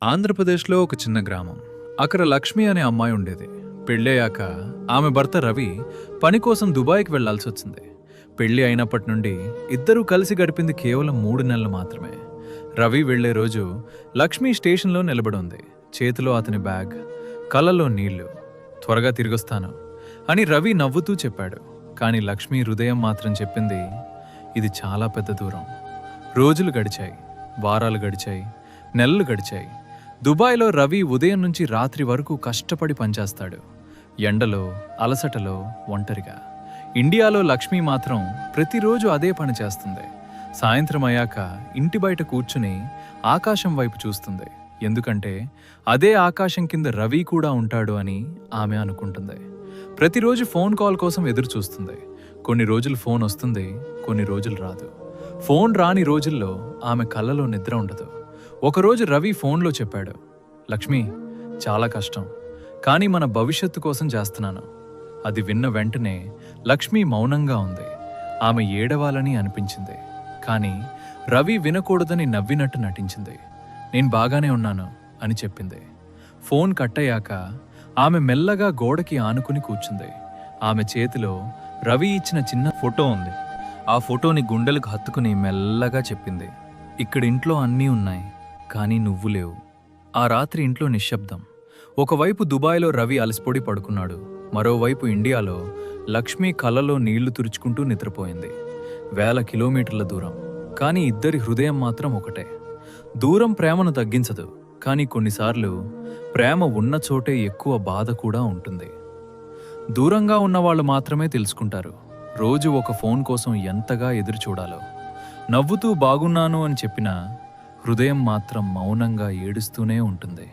ఆంధ్రప్రదేశ్లో ఒక చిన్న గ్రామం. అక్కడ లక్ష్మి అనే అమ్మాయి ఉండేది. పెళ్ళయ్యాక ఆమె భర్త రవి పని కోసం దుబాయ్కి వెళ్లాల్సొచ్చింది. పెళ్లి అయినప్పటి నుండి ఇద్దరూ కలిసి గడిపింది కేవలం 3 నెలలు మాత్రమే. రవి వెళ్లే రోజు లక్ష్మి స్టేషన్లో నిలబడుంది. చేతిలో అతని బ్యాగ్, కళ్ళలో నీళ్లు. త్వరగా తిరిగొస్తాను అని రవి నవ్వుతూ చెప్పాడు. కానీ లక్ష్మి హృదయం మాత్రం చెప్పింది, ఇది చాలా పెద్ద దూరం. రోజులు గడిచాయి, వారాలు గడిచాయి, నెలలు గడిచాయి. దుబాయ్లో రవి ఉదయం నుంచి రాత్రి వరకు కష్టపడి పనిచేస్తాడు. ఎండలో, అలసటలో, ఒంటరిగా. ఇండియాలో లక్ష్మి మాత్రం ప్రతిరోజు అదే పని చేస్తుంది. సాయంత్రం అయ్యాక ఇంటి బయట కూర్చుని ఆకాశం వైపు చూస్తుంది. ఎందుకంటే అదే ఆకాశం కింద రవి కూడా ఉంటాడు అని ఆమె అనుకుంటుంది. ప్రతిరోజు ఫోన్ కాల్ కోసం ఎదురు చూస్తుంది. కొన్ని రోజులు ఫోన్ వస్తుంది, కొన్ని రోజులు రాదు. ఫోన్ రాని రోజుల్లో ఆమె కళ్ళలో నిద్ర ఉండదు. ఒకరోజు రవి ఫోన్లో చెప్పాడు, లక్ష్మి, చాలా కష్టం, కానీ మన భవిష్యత్తు కోసం చేస్తున్నాను. అది విన్న వెంటనే లక్ష్మి మౌనంగా ఉంది. ఆమె ఏడవాలని అనిపించింది. కానీ రవి వినకూడదని నవ్వినట్టు నటించింది. నేను బాగానే ఉన్నాను అని చెప్పింది. ఫోన్ కట్టయ్యాక ఆమె మెల్లగా గోడకి ఆనుకుని కూర్చుంది. ఆమె చేతిలో రవి ఇచ్చిన చిన్న ఫోటో ఉంది. ఆ ఫోటోని గుండెలకు హత్తుకుని మెల్లగా చెప్పింది, ఇక్కడ ఇంట్లో అన్నీ ఉన్నాయి, కానీ నువ్వు లేవు. ఆ రాత్రి ఇంట్లో నిశ్శబ్దం. ఒకవైపు దుబాయ్లో రవి అలసిపోడి పడుకున్నాడు. మరోవైపు ఇండియాలో లక్ష్మి కళ్ళలో నీళ్లు తుడుచుకుంటూ నిద్రపోయింది. 1000 కిలోమీటర్ల దూరం, కానీ ఇద్దరి హృదయం మాత్రం ఒకటే. దూరం ప్రేమను తగ్గించదు, కానీ కొన్నిసార్లు ప్రేమ ఉన్న చోటే ఎక్కువ బాధ కూడా ఉంటుంది. దూరంగా ఉన్నవాళ్ళు మాత్రమే తెలుసుకుంటారు రోజు ఒక ఫోన్ కోసం ఎంతగా ఎదురు చూడాలో. నవ్వుతూ బాగున్నాను అని చెప్పినా హృదయం మాత్రం మౌనంగా ఏడుస్తూనే ఉంటుంది.